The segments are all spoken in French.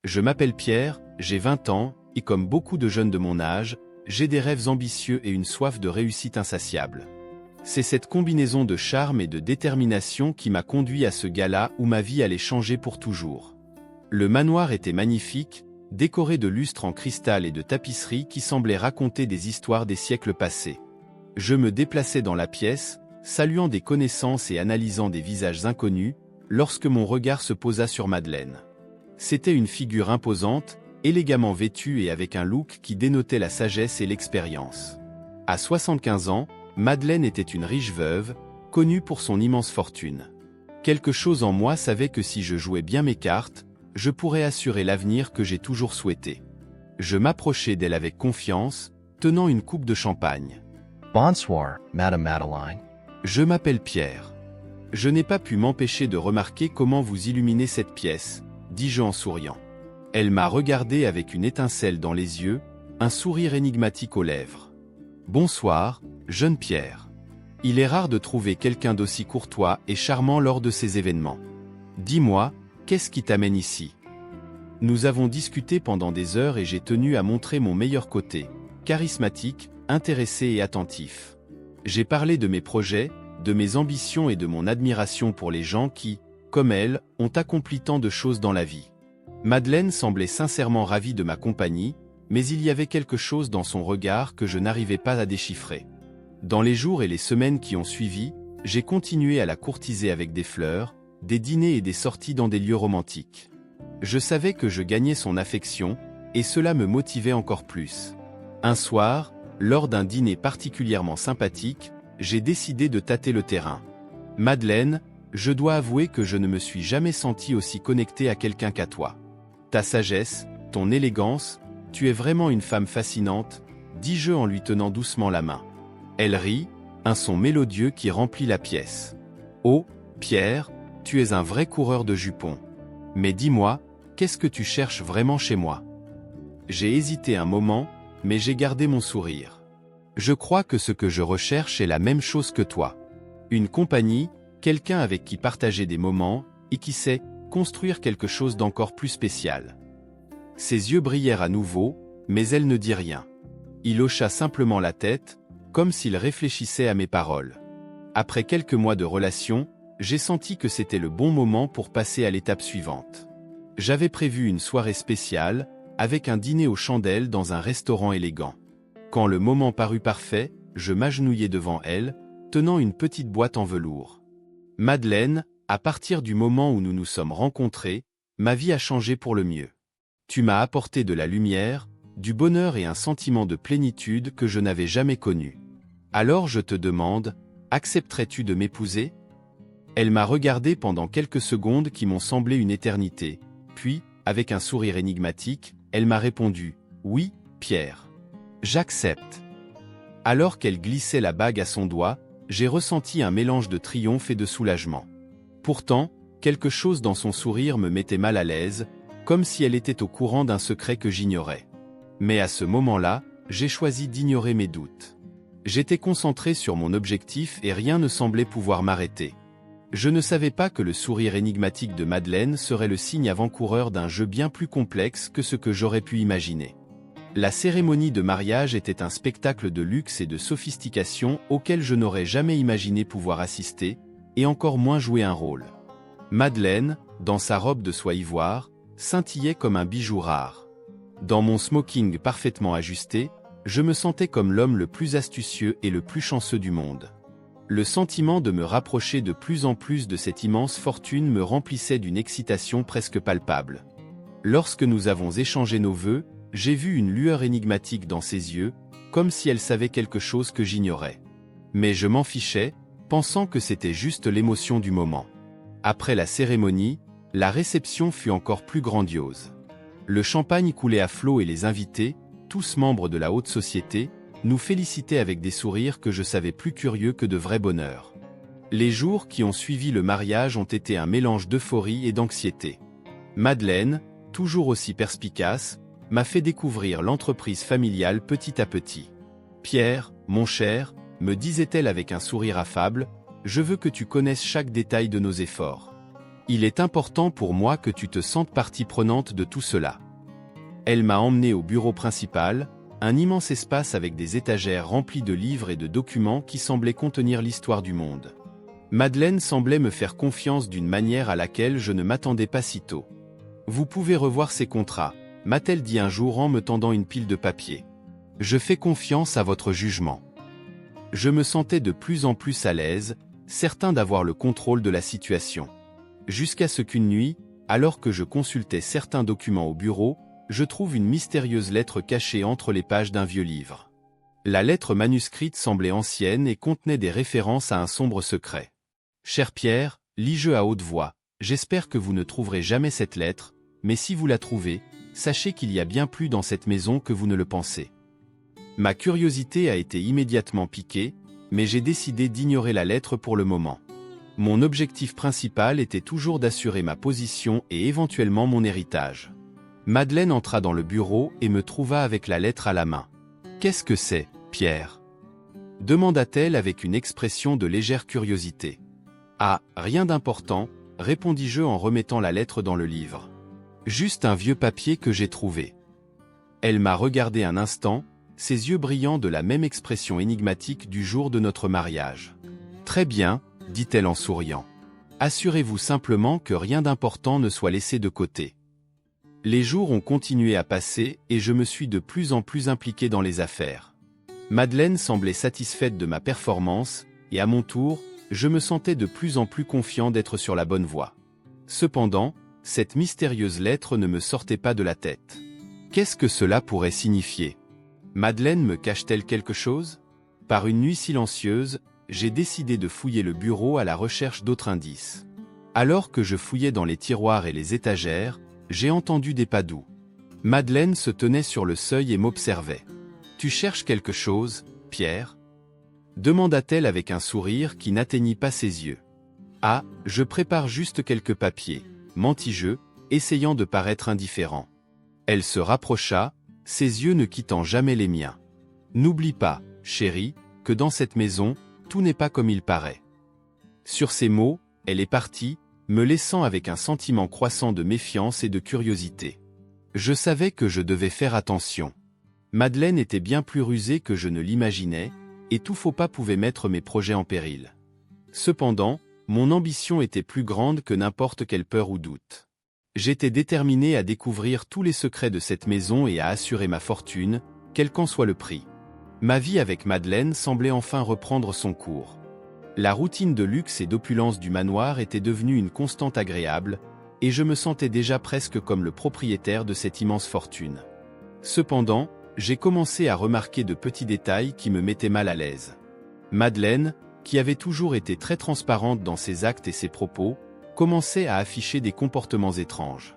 Je m'appelle Pierre, j'ai 20 ans, et comme beaucoup de jeunes de mon âge, j'ai des rêves ambitieux et une soif de réussite insatiable. C'est cette combinaison de charme et de détermination qui m'a conduit à ce gala où ma vie allait changer pour toujours. Le manoir était magnifique, décoré de lustres en cristal et de tapisseries qui semblaient raconter des histoires des siècles passés. Je me déplaçais dans la pièce, saluant des connaissances et analysant des visages inconnus, lorsque mon regard se posa sur Madeleine. C'était une figure imposante, élégamment vêtue et avec un look qui dénotait la sagesse et l'expérience. À 75 ans, Madeleine était une riche veuve, connue pour son immense fortune. Quelque chose en moi savait que si je jouais bien mes cartes, je pourrais assurer l'avenir que j'ai toujours souhaité. Je m'approchai d'elle avec confiance, tenant une coupe de champagne. Bonsoir, Madame Madeleine. Je m'appelle Pierre. Je n'ai pas pu m'empêcher de remarquer comment vous illuminez cette pièce, dis-je en souriant. Elle m'a regardé avec une étincelle dans les yeux, un sourire énigmatique aux lèvres. Bonsoir, jeune Pierre. Il est rare de trouver quelqu'un d'aussi courtois et charmant lors de ces événements. Dis-moi, qu'est-ce qui t'amène ici? Nous avons discuté pendant des heures et j'ai tenu à montrer mon meilleur côté, charismatique, intéressé et attentif. J'ai parlé de mes projets, de mes ambitions et de mon admiration pour les gens qui, comme elle, ont accompli tant de choses dans la vie. Madeleine semblait sincèrement ravie de ma compagnie, mais il y avait quelque chose dans son regard que je n'arrivais pas à déchiffrer. Dans les jours et les semaines qui ont suivi, j'ai continué à la courtiser avec des fleurs, des dîners et des sorties dans des lieux romantiques. Je savais que je gagnais son affection, et cela me motivait encore plus. Un soir, lors d'un dîner particulièrement sympathique, j'ai décidé de tâter le terrain. Madeleine, je dois avouer que je ne me suis jamais senti aussi connecté à quelqu'un qu'à toi. Ta sagesse, ton élégance, tu es vraiment une femme fascinante, dis-je en lui tenant doucement la main. Elle rit, un son mélodieux qui remplit la pièce. Oh, Pierre, tu es un vrai coureur de jupons. Mais dis-moi, qu'est-ce que tu cherches vraiment chez moi? J'ai hésité un moment, mais j'ai gardé mon sourire. Je crois que ce que je recherche est la même chose que toi. Une compagnie, quelqu'un avec qui partager des moments, et qui sait construire quelque chose d'encore plus spécial. Ses yeux brillèrent à nouveau, mais elle ne dit rien. Il hocha simplement la tête, comme s'il réfléchissait à mes paroles. Après quelques mois de relation, j'ai senti que c'était le bon moment pour passer à l'étape suivante. J'avais prévu une soirée spéciale, avec un dîner aux chandelles dans un restaurant élégant. Quand le moment parut parfait, je m'agenouillai devant elle, tenant une petite boîte en velours. Madeleine, à partir du moment où nous nous sommes rencontrés, ma vie a changé pour le mieux. Tu m'as apporté de la lumière, du bonheur et un sentiment de plénitude que je n'avais jamais connu. Alors je te demande, accepterais-tu de m'épouser? Elle m'a regardé pendant quelques secondes qui m'ont semblé une éternité, puis, avec un sourire énigmatique, elle m'a répondu, « Oui, Pierre. J'accepte. » Alors qu'elle glissait la bague à son doigt, j'ai ressenti un mélange de triomphe et de soulagement. Pourtant, quelque chose dans son sourire me mettait mal à l'aise, comme si elle était au courant d'un secret que j'ignorais. Mais à ce moment-là, j'ai choisi d'ignorer mes doutes. J'étais concentré sur mon objectif et rien ne semblait pouvoir m'arrêter. Je ne savais pas que le sourire énigmatique de Madeleine serait le signe avant-coureur d'un jeu bien plus complexe que ce que j'aurais pu imaginer. La cérémonie de mariage était un spectacle de luxe et de sophistication auquel je n'aurais jamais imaginé pouvoir assister, et encore moins jouer un rôle. Madeleine, dans sa robe de soie ivoire, scintillait comme un bijou rare. Dans mon smoking parfaitement ajusté, je me sentais comme l'homme le plus astucieux et le plus chanceux du monde. Le sentiment de me rapprocher de plus en plus de cette immense fortune me remplissait d'une excitation presque palpable. Lorsque nous avons échangé nos vœux, j'ai vu une lueur énigmatique dans ses yeux, comme si elle savait quelque chose que j'ignorais. Mais je m'en fichais, pensant que c'était juste l'émotion du moment. Après la cérémonie, la réception fut encore plus grandiose. Le champagne coulait à flots et les invités, tous membres de la haute société, nous félicitaient avec des sourires que je savais plus curieux que de vrai bonheur. Les jours qui ont suivi le mariage ont été un mélange d'euphorie et d'anxiété. Madeleine, toujours aussi perspicace, m'a fait découvrir l'entreprise familiale petit à petit. « Pierre, mon cher, » me disait-elle avec un sourire affable, « je veux que tu connaisses chaque détail de nos efforts. Il est important pour moi que tu te sentes partie prenante de tout cela. Elle m'a emmené au bureau principal, un immense espace avec des étagères remplies de livres et de documents qui semblaient contenir l'histoire du monde. Madeleine semblait me faire confiance d'une manière à laquelle je ne m'attendais pas si tôt. Vous pouvez revoir ces contrats, m'a-t-elle dit un jour en me tendant une pile de papier. Je fais confiance à votre jugement. Je me sentais de plus en plus à l'aise, certain d'avoir le contrôle de la situation. Jusqu'à ce qu'une nuit, alors que je consultais certains documents au bureau, je trouve une mystérieuse lettre cachée entre les pages d'un vieux livre. La lettre manuscrite semblait ancienne et contenait des références à un sombre secret. Cher Pierre, lis-je à haute voix, j'espère que vous ne trouverez jamais cette lettre, mais si vous la trouvez, sachez qu'il y a bien plus dans cette maison que vous ne le pensez. Ma curiosité a été immédiatement piquée, mais j'ai décidé d'ignorer la lettre pour le moment. Mon objectif principal était toujours d'assurer ma position et éventuellement mon héritage. Madeleine entra dans le bureau et me trouva avec la lettre à la main. « Qu'est-ce que c'est, Pierre ?» demanda-t-elle avec une expression de légère curiosité. « Ah, rien d'important, répondis-je en remettant la lettre dans le livre. Juste un vieux papier que j'ai trouvé. » Elle m'a regardé un instant, ses yeux brillant de la même expression énigmatique du jour de notre mariage. « Très bien, » dit-elle en souriant. « Assurez-vous simplement que rien d'important ne soit laissé de côté. » Les jours ont continué à passer et je me suis de plus en plus impliqué dans les affaires. Madeleine semblait satisfaite de ma performance, et à mon tour, je me sentais de plus en plus confiant d'être sur la bonne voie. Cependant, cette mystérieuse lettre ne me sortait pas de la tête. Qu'est-ce que cela pourrait signifier? Madeleine me cache-t-elle quelque chose? Par une nuit silencieuse, j'ai décidé de fouiller le bureau à la recherche d'autres indices. Alors que je fouillais dans les tiroirs et les étagères, j'ai entendu des pas doux. Madeleine se tenait sur le seuil et m'observait. « Tu cherches quelque chose, Pierre ?» demanda-t-elle avec un sourire qui n'atteignit pas ses yeux. « Ah, je prépare juste quelques papiers, mentis-je, essayant de paraître indifférent. » Elle se rapprocha, ses yeux ne quittant jamais les miens. « N'oublie pas, chérie, que dans cette maison, tout n'est pas comme il paraît. » Sur ces mots, elle est partie, me laissant avec un sentiment croissant de méfiance et de curiosité. Je savais que je devais faire attention. Madeleine était bien plus rusée que je ne l'imaginais, et tout faux pas pouvait mettre mes projets en péril. Cependant, mon ambition était plus grande que n'importe quelle peur ou doute. J'étais déterminé à découvrir tous les secrets de cette maison et à assurer ma fortune, quel qu'en soit le prix. Ma vie avec Madeleine semblait enfin reprendre son cours. La routine de luxe et d'opulence du manoir était devenue une constante agréable, et je me sentais déjà presque comme le propriétaire de cette immense fortune. Cependant, j'ai commencé à remarquer de petits détails qui me mettaient mal à l'aise. Madeleine, qui avait toujours été très transparente dans ses actes et ses propos, commençait à afficher des comportements étranges.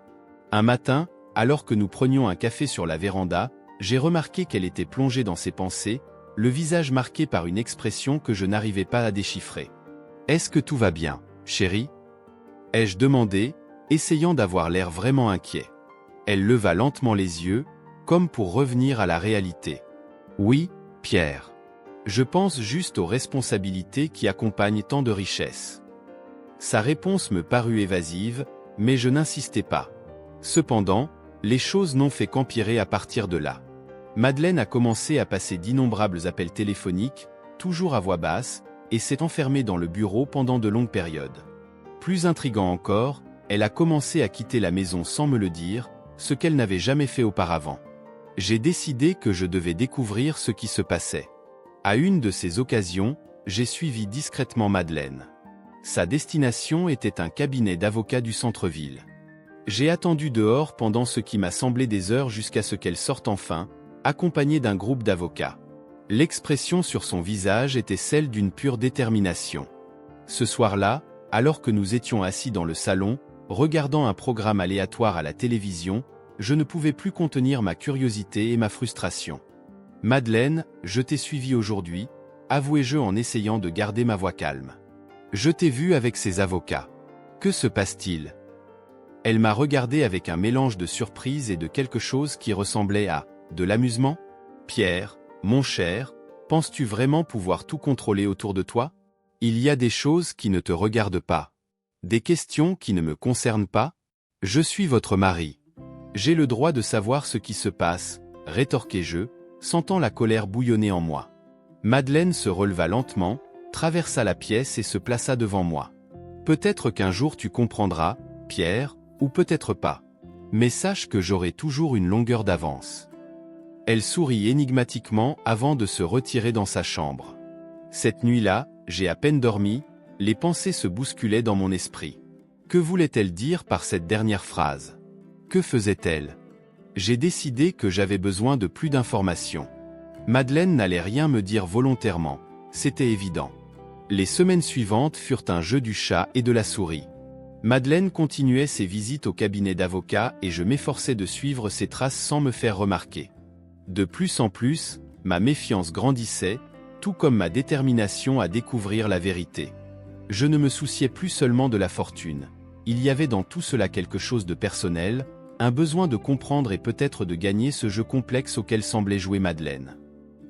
Un matin, alors que nous prenions un café sur la véranda, j'ai remarqué qu'elle était plongée dans ses pensées, le visage marqué par une expression que je n'arrivais pas à déchiffrer. « Est-ce que tout va bien, chérie ?» ai-je demandé, essayant d'avoir l'air vraiment inquiet. Elle leva lentement les yeux, comme pour revenir à la réalité. « Oui, Pierre. Je pense juste aux responsabilités qui accompagnent tant de richesses. » Sa réponse me parut évasive, mais je n'insistais pas. Cependant, les choses n'ont fait qu'empirer à partir de là. Madeleine a commencé à passer d'innombrables appels téléphoniques, toujours à voix basse, et s'est enfermée dans le bureau pendant de longues périodes. Plus intriguant encore, elle a commencé à quitter la maison sans me le dire, ce qu'elle n'avait jamais fait auparavant. J'ai décidé que je devais découvrir ce qui se passait. À une de ces occasions, j'ai suivi discrètement Madeleine. Sa destination était un cabinet d'avocats du centre-ville. J'ai attendu dehors pendant ce qui m'a semblé des heures jusqu'à ce qu'elle sorte enfin, accompagnée d'un groupe d'avocats. L'expression sur son visage était celle d'une pure détermination. Ce soir-là, alors que nous étions assis dans le salon, regardant un programme aléatoire à la télévision, je ne pouvais plus contenir ma curiosité et ma frustration. « Madeleine, je t'ai suivi aujourd'hui, avouai-je en essayant de garder ma voix calme. Je t'ai vue avec ces avocats. Que se passe-t-il » Elle m'a regardé avec un mélange de surprise et de quelque chose qui ressemblait à de l'amusement. « Pierre, mon cher, penses-tu vraiment pouvoir tout contrôler autour de toi? Il y a des choses qui ne te regardent pas. » Des questions qui ne me concernent pas? Je suis votre mari. J'ai le droit de savoir ce qui se passe, rétorquai-je, sentant la colère bouillonner en moi. Madeleine se releva lentement, traversa la pièce et se plaça devant moi. Peut-être qu'un jour tu comprendras, Pierre, ou peut-être pas. Mais sache que j'aurai toujours une longueur d'avance. Elle sourit énigmatiquement avant de se retirer dans sa chambre. Cette nuit-là, j'ai à peine dormi, les pensées se bousculaient dans mon esprit. Que voulait-elle dire par cette dernière phrase? Que faisait-elle? J'ai décidé que j'avais besoin de plus d'informations. Madeleine n'allait rien me dire volontairement, c'était évident. Les semaines suivantes furent un jeu du chat et de la souris. Madeleine continuait ses visites au cabinet d'avocat et je m'efforçais de suivre ses traces sans me faire remarquer. De plus en plus, ma méfiance grandissait, tout comme ma détermination à découvrir la vérité. Je ne me souciais plus seulement de la fortune. Il y avait dans tout cela quelque chose de personnel, un besoin de comprendre et peut-être de gagner ce jeu complexe auquel semblait jouer Madeleine.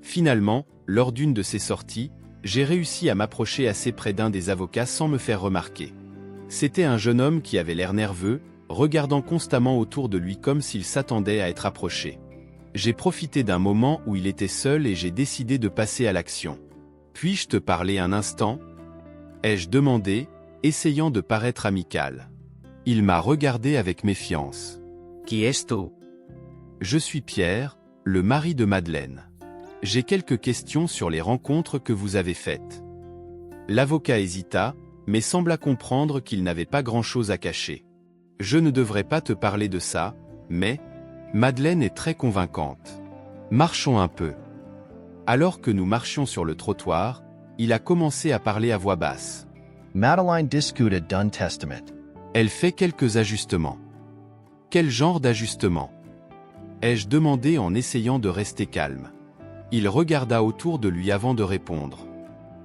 Finalement, lors d'une de ces sorties, j'ai réussi à m'approcher assez près d'un des avocats sans me faire remarquer. C'était un jeune homme qui avait l'air nerveux, regardant constamment autour de lui comme s'il s'attendait à être approché. J'ai profité d'un moment où il était seul et j'ai décidé de passer à l'action. « Puis-je te parler un instant ?» ai-je demandé, essayant de paraître amical. Il m'a regardé avec méfiance. « Qui es-tu » ? Je suis Pierre, le mari de Madeleine. J'ai quelques questions sur les rencontres que vous avez faites. L'avocat hésita, mais sembla comprendre qu'il n'avait pas grand-chose à cacher. Je ne devrais pas te parler de ça, mais Madeleine est très convaincante. Marchons un peu. Alors que nous marchions sur le trottoir, il a commencé à parler à voix basse. Madeline disputed Dun Testament. Elle fait quelques ajustements. Quel genre d'ajustements? Ai-je demandé en essayant de rester calme. Il regarda autour de lui avant de répondre.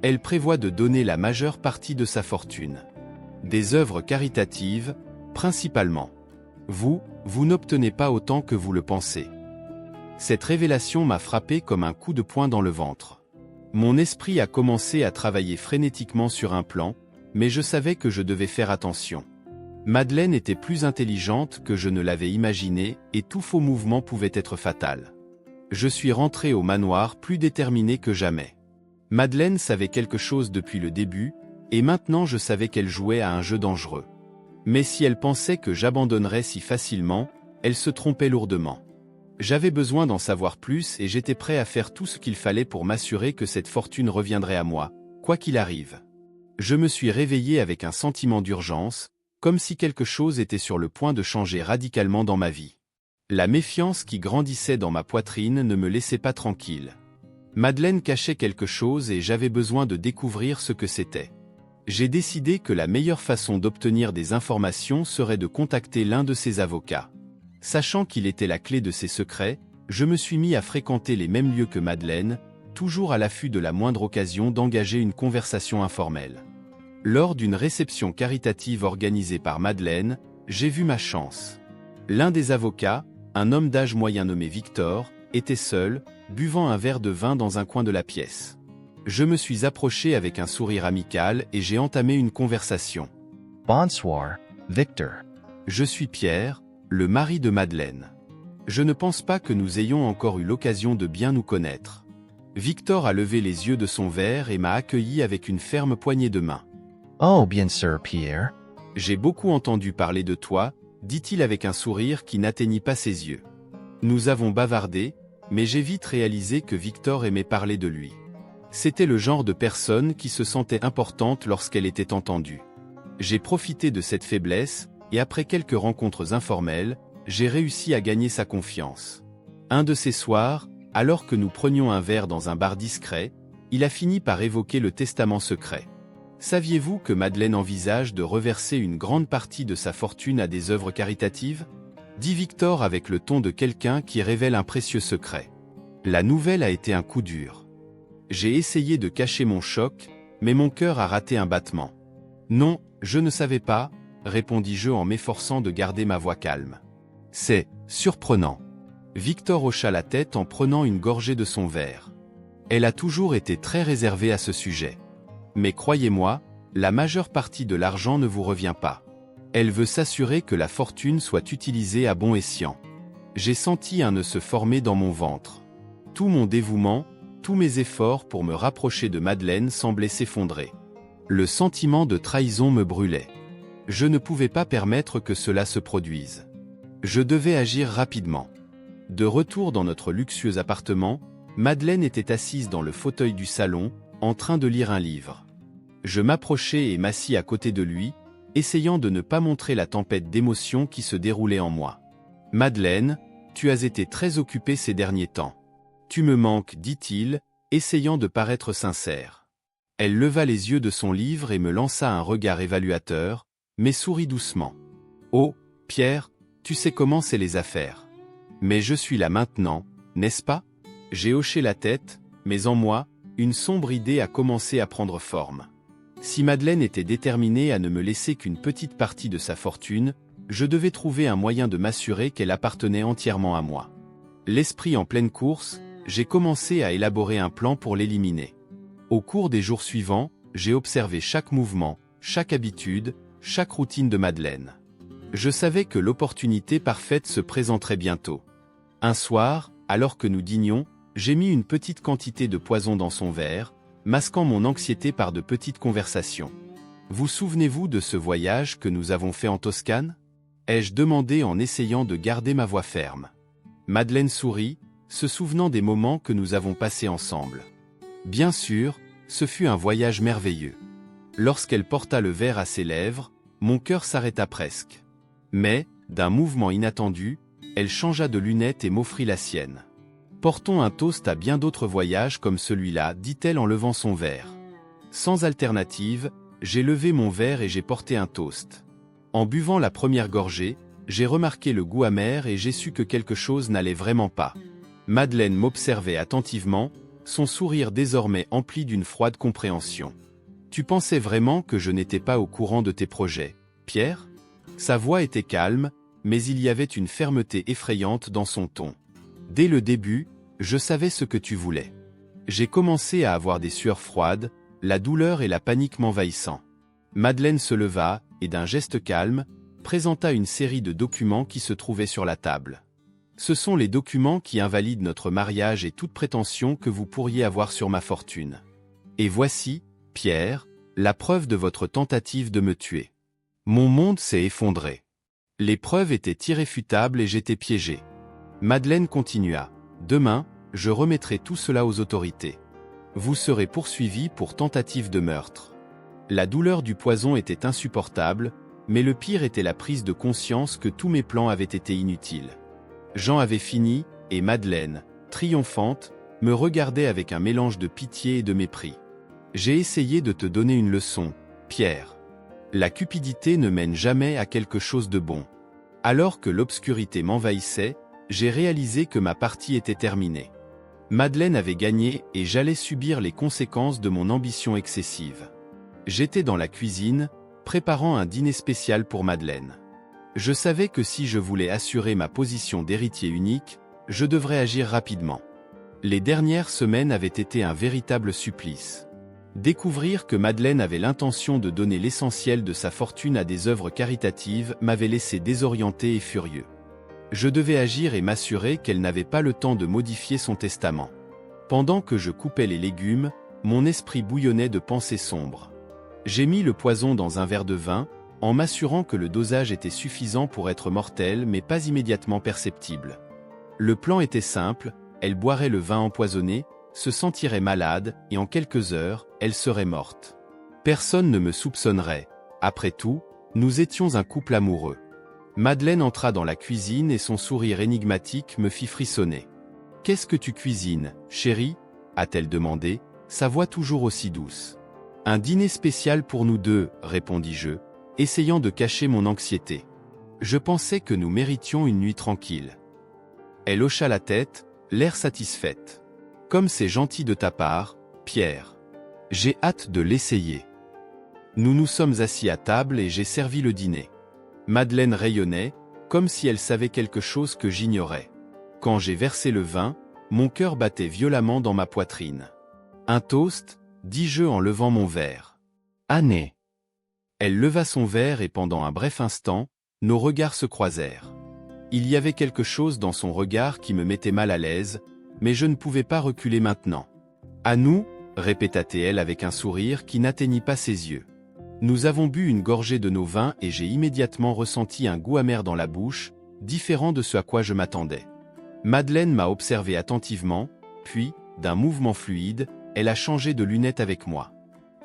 Elle prévoit de donner la majeure partie de sa fortune. Des œuvres caritatives, principalement. Vous n'obtenez pas autant que vous le pensez. Cette révélation m'a frappé comme un coup de poing dans le ventre. Mon esprit a commencé à travailler frénétiquement sur un plan, mais je savais que je devais faire attention. Madeleine était plus intelligente que je ne l'avais imaginé et tout faux mouvement pouvait être fatal. Je suis rentré au manoir plus déterminé que jamais. Madeleine savait quelque chose depuis le début, et maintenant je savais qu'elle jouait à un jeu dangereux. Mais si elle pensait que j'abandonnerais si facilement, elle se trompait lourdement. J'avais besoin d'en savoir plus et j'étais prêt à faire tout ce qu'il fallait pour m'assurer que cette fortune reviendrait à moi, quoi qu'il arrive. Je me suis réveillé avec un sentiment d'urgence, comme si quelque chose était sur le point de changer radicalement dans ma vie. La méfiance qui grandissait dans ma poitrine ne me laissait pas tranquille. Madeleine cachait quelque chose et j'avais besoin de découvrir ce que c'était. J'ai décidé que la meilleure façon d'obtenir des informations serait de contacter l'un de ses avocats. Sachant qu'il était la clé de ses secrets, je me suis mis à fréquenter les mêmes lieux que Madeleine, toujours à l'affût de la moindre occasion d'engager une conversation informelle. Lors d'une réception caritative organisée par Madeleine, j'ai vu ma chance. L'un des avocats, un homme d'âge moyen nommé Victor, était seul, buvant un verre de vin dans un coin de la pièce. Je me suis approché avec un sourire amical et j'ai entamé une conversation. Bonsoir, Victor. Je suis Pierre, le mari de Madeleine. Je ne pense pas que nous ayons encore eu l'occasion de bien nous connaître. Victor a levé les yeux de son verre et m'a accueilli avec une ferme poignée de main. Oh, bien sûr, Pierre. J'ai beaucoup entendu parler de toi, dit-il avec un sourire qui n'atteignit pas ses yeux. Nous avons bavardé, mais j'ai vite réalisé que Victor aimait parler de lui. C'était le genre de personne qui se sentait importante lorsqu'elle était entendue. J'ai profité de cette faiblesse, et après quelques rencontres informelles, j'ai réussi à gagner sa confiance. Un de ces soirs, alors que nous prenions un verre dans un bar discret, il a fini par évoquer le testament secret. Saviez-vous que Madeleine envisage de reverser une grande partie de sa fortune à des œuvres caritatives? Dit Victor avec le ton de quelqu'un qui révèle un précieux secret. La nouvelle a été un coup dur. J'ai essayé de cacher mon choc, mais mon cœur a raté un battement. Non, je ne savais pas, répondis-je en m'efforçant de garder ma voix calme. C'est surprenant. Victor hocha la tête en prenant une gorgée de son verre. Elle a toujours été très réservée à ce sujet. Mais croyez-moi, la majeure partie de l'argent ne vous revient pas. Elle veut s'assurer que la fortune soit utilisée à bon escient. J'ai senti un nœud se former dans mon ventre. Tout mon dévouement, tous mes efforts pour me rapprocher de Madeleine semblaient s'effondrer. Le sentiment de trahison me brûlait. Je ne pouvais pas permettre que cela se produise. Je devais agir rapidement. De retour dans notre luxueux appartement, Madeleine était assise dans le fauteuil du salon, en train de lire un livre. Je m'approchai et m'assis à côté de lui, essayant de ne pas montrer la tempête d'émotions qui se déroulait en moi. « Madeleine, tu as été très occupée ces derniers temps. Tu me manques, dit-il, essayant de paraître sincère. » Elle leva les yeux de son livre et me lança un regard évaluateur, mais sourit doucement. « Oh, Pierre, tu sais comment c'est les affaires. Mais je suis là maintenant, n'est-ce pas ?» J'ai hoché la tête, mais en moi, une sombre idée a commencé à prendre forme. Si Madeleine était déterminée à ne me laisser qu'une petite partie de sa fortune, je devais trouver un moyen de m'assurer qu'elle appartenait entièrement à moi. L'esprit en pleine course, j'ai commencé à élaborer un plan pour l'éliminer. Au cours des jours suivants, j'ai observé chaque mouvement, chaque habitude, chaque routine de Madeleine. Je savais que l'opportunité parfaite se présenterait bientôt. Un soir, alors que nous dînions, j'ai mis une petite quantité de poison dans son verre, masquant mon anxiété par de petites conversations. « Vous souvenez-vous de ce voyage que nous avons fait en Toscane ?» ai-je demandé en essayant de garder ma voix ferme. Madeleine sourit, se souvenant des moments que nous avons passés ensemble. Bien sûr, ce fut un voyage merveilleux. Lorsqu'elle porta le verre à ses lèvres, mon cœur s'arrêta presque. Mais, d'un mouvement inattendu, elle changea de lunettes et m'offrit la sienne. « Portons un toast à bien d'autres voyages comme celui-là, dit-elle en levant son verre. Sans alternative, j'ai levé mon verre et j'ai porté un toast. En buvant la première gorgée, j'ai remarqué le goût amer et j'ai su que quelque chose n'allait vraiment pas. Madeleine m'observait attentivement, son sourire désormais empli d'une froide compréhension. « Tu pensais vraiment que je n'étais pas au courant de tes projets, Pierre ?» Sa voix était calme, mais il y avait une fermeté effrayante dans son ton. « Dès le début, je savais ce que tu voulais. » J'ai commencé à avoir des sueurs froides, la douleur et la panique m'envahissant. Madeleine se leva, et d'un geste calme, présenta une série de documents qui se trouvaient sur la table. « Ce sont les documents qui invalident notre mariage et toute prétention que vous pourriez avoir sur ma fortune. Et voici, Pierre, la preuve de votre tentative de me tuer. » Mon monde s'est effondré. Les preuves étaient irréfutables et j'étais piégé. Madeleine continua. « Demain, je remettrai tout cela aux autorités. Vous serez poursuivi pour tentative de meurtre. » La douleur du poison était insupportable, mais le pire était la prise de conscience que tous mes plans avaient été inutiles. J'en avais fini, et Madeleine, triomphante, me regardait avec un mélange de pitié et de mépris. « J'ai essayé de te donner une leçon, Pierre. La cupidité ne mène jamais à quelque chose de bon. » Alors que l'obscurité m'envahissait, j'ai réalisé que ma partie était terminée. Madeleine avait gagné et j'allais subir les conséquences de mon ambition excessive. J'étais dans la cuisine, préparant un dîner spécial pour Madeleine. Je savais que si je voulais assurer ma position d'héritier unique, je devrais agir rapidement. Les dernières semaines avaient été un véritable supplice. Découvrir que Madeleine avait l'intention de donner l'essentiel de sa fortune à des œuvres caritatives m'avait laissé désorienté et furieux. Je devais agir et m'assurer qu'elle n'avait pas le temps de modifier son testament. Pendant que je coupais les légumes, mon esprit bouillonnait de pensées sombres. J'ai mis le poison dans un verre de vin, en m'assurant que le dosage était suffisant pour être mortel mais pas immédiatement perceptible. Le plan était simple, elle boirait le vin empoisonné, se sentirait malade, et en quelques heures, elle serait morte. Personne ne me soupçonnerait. Après tout, nous étions un couple amoureux. Madeleine entra dans la cuisine et son sourire énigmatique me fit frissonner. « Qu'est-ce que tu cuisines, chérie ?» a-t-elle demandé, sa voix toujours aussi douce. « Un dîner spécial pour nous deux, répondis-je, essayant de cacher mon anxiété. Je pensais que nous méritions une nuit tranquille. » Elle hocha la tête, l'air satisfaite. « Comme c'est gentil de ta part, Pierre. J'ai hâte de l'essayer. » Nous nous sommes assis à table et j'ai servi le dîner. Madeleine rayonnait, comme si elle savait quelque chose que j'ignorais. Quand j'ai versé le vin, mon cœur battait violemment dans ma poitrine. « Un toast » dis-je en levant mon verre. « Année. Elle leva son verre et pendant un bref instant, nos regards se croisèrent. Il y avait quelque chose dans son regard qui me mettait mal à l'aise, mais je ne pouvais pas reculer maintenant. « À nous » répéta-t-elle avec un sourire qui n'atteignit pas ses yeux. Nous avons bu une gorgée de nos vins et j'ai immédiatement ressenti un goût amer dans la bouche, différent de ce à quoi je m'attendais. Madeleine m'a observé attentivement, puis, d'un mouvement fluide, elle a changé de lunettes avec moi.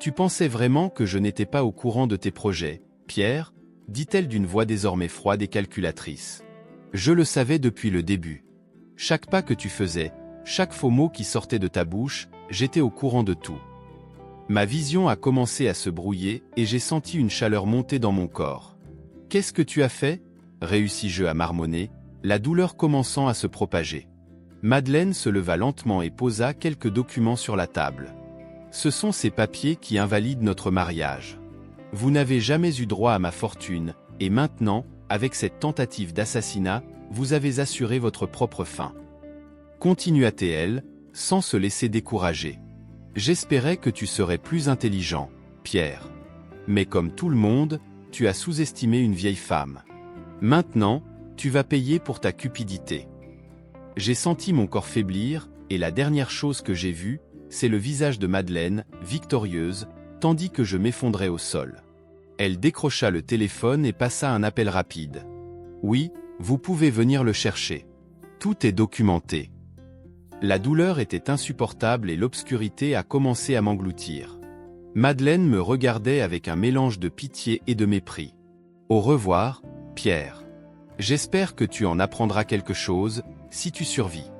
« Tu pensais vraiment que je n'étais pas au courant de tes projets, Pierre ?» dit-elle d'une voix désormais froide et calculatrice. « Je le savais depuis le début. Chaque pas que tu faisais, chaque faux mot qui sortait de ta bouche, j'étais au courant de tout. » Ma vision a commencé à se brouiller et j'ai senti une chaleur monter dans mon corps. « Qu'est-ce que tu as fait ?» réussis-je à marmonner, la douleur commençant à se propager. Madeleine se leva lentement et posa quelques documents sur la table. « Ce sont ces papiers qui invalident notre mariage. Vous n'avez jamais eu droit à ma fortune, et maintenant, avec cette tentative d'assassinat, vous avez assuré votre propre fin. » Continua-t-elle, sans se laisser décourager. « J'espérais que tu serais plus intelligent, Pierre. Mais comme tout le monde, tu as sous-estimé une vieille femme. Maintenant, tu vas payer pour ta cupidité. » J'ai senti mon corps faiblir, et la dernière chose que j'ai vue, c'est le visage de Madeleine, victorieuse, tandis que je m'effondrais au sol. Elle décrocha le téléphone et passa un appel rapide. « Oui, vous pouvez venir le chercher. Tout est documenté. » La douleur était insupportable et l'obscurité a commencé à m'engloutir. Madeleine me regardait avec un mélange de pitié et de mépris. « Au revoir, Pierre. J'espère que tu en apprendras quelque chose, si tu survis. »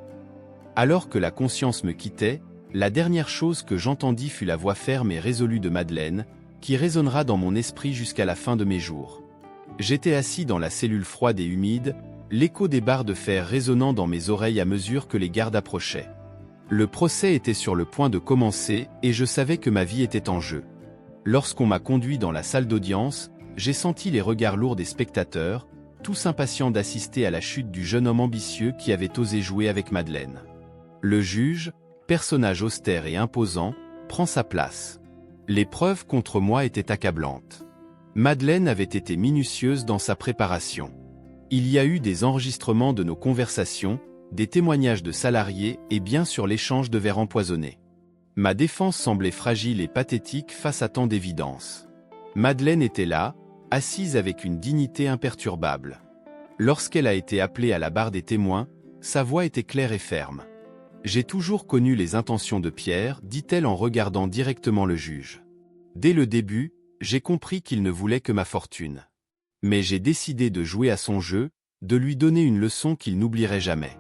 Alors que la conscience me quittait, la dernière chose que j'entendis fut la voix ferme et résolue de Madeleine, qui résonnera dans mon esprit jusqu'à la fin de mes jours. J'étais assis dans la cellule froide et humide, l'écho des barres de fer résonnant dans mes oreilles à mesure que les gardes approchaient. Le procès était sur le point de commencer et je savais que ma vie était en jeu. Lorsqu'on m'a conduit dans la salle d'audience, j'ai senti les regards lourds des spectateurs, tous impatients d'assister à la chute du jeune homme ambitieux qui avait osé jouer avec Madeleine. Le juge, personnage austère et imposant, prend sa place. Les preuves contre moi étaient accablantes. Madeleine avait été minutieuse dans sa préparation. Il y a eu des enregistrements de nos conversations, des témoignages de salariés et bien sûr l'échange de verres empoisonnés. Ma défense semblait fragile et pathétique face à tant d'évidence. Madeleine était là, assise avec une dignité imperturbable. Lorsqu'elle a été appelée à la barre des témoins, sa voix était claire et ferme. « J'ai toujours connu les intentions de Pierre », dit-elle en regardant directement le juge. « Dès le début, j'ai compris qu'il ne voulait que ma fortune. Mais j'ai décidé de jouer à son jeu, de lui donner une leçon qu'il n'oublierait jamais.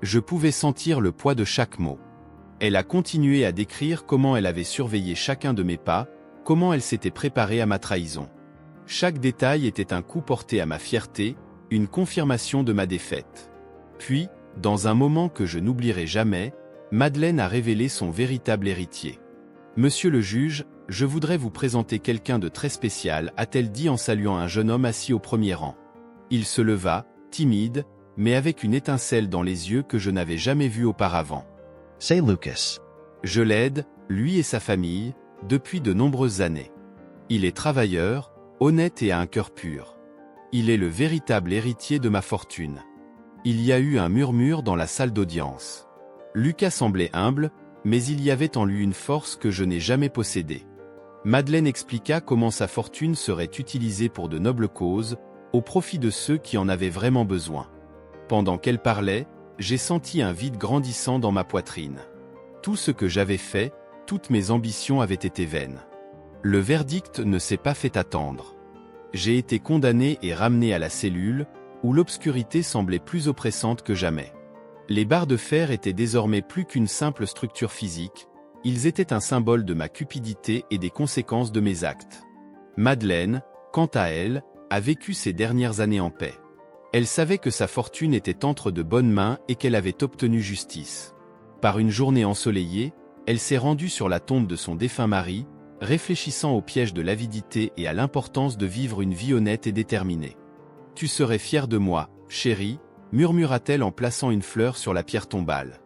Je pouvais sentir le poids de chaque mot. » Elle a continué à décrire comment elle avait surveillé chacun de mes pas, comment elle s'était préparée à ma trahison. Chaque détail était un coup porté à ma fierté, une confirmation de ma défaite. Puis, dans un moment que je n'oublierai jamais, Madeleine a révélé son véritable héritier. « Monsieur le juge, je voudrais vous présenter quelqu'un de très spécial », a-t-elle dit en saluant un jeune homme assis au premier rang. Il se leva, timide, mais avec une étincelle dans les yeux que je n'avais jamais vue auparavant. « C'est Lucas. » Je l'aide, lui et sa famille, depuis de nombreuses années. Il est travailleur, honnête et a un cœur pur. Il est le véritable héritier de ma fortune. Il y a eu un murmure dans la salle d'audience. Lucas semblait humble, mais il y avait en lui une force que je n'ai jamais possédée. Madeleine expliqua comment sa fortune serait utilisée pour de nobles causes, au profit de ceux qui en avaient vraiment besoin. Pendant qu'elle parlait, j'ai senti un vide grandissant dans ma poitrine. Tout ce que j'avais fait, toutes mes ambitions avaient été vaines. Le verdict ne s'est pas fait attendre. J'ai été condamné et ramené à la cellule, où l'obscurité semblait plus oppressante que jamais. Les barres de fer étaient désormais plus qu'une simple structure physique, ils étaient un symbole de ma cupidité et des conséquences de mes actes. Madeleine, quant à elle, a vécu ces dernières années en paix. Elle savait que sa fortune était entre de bonnes mains et qu'elle avait obtenu justice. Par une journée ensoleillée, elle s'est rendue sur la tombe de son défunt mari, réfléchissant au piège de l'avidité et à l'importance de vivre une vie honnête et déterminée. « Tu serais fière de moi, chérie », murmura-t-elle en plaçant une fleur sur la pierre tombale.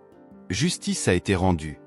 Justice a été rendue.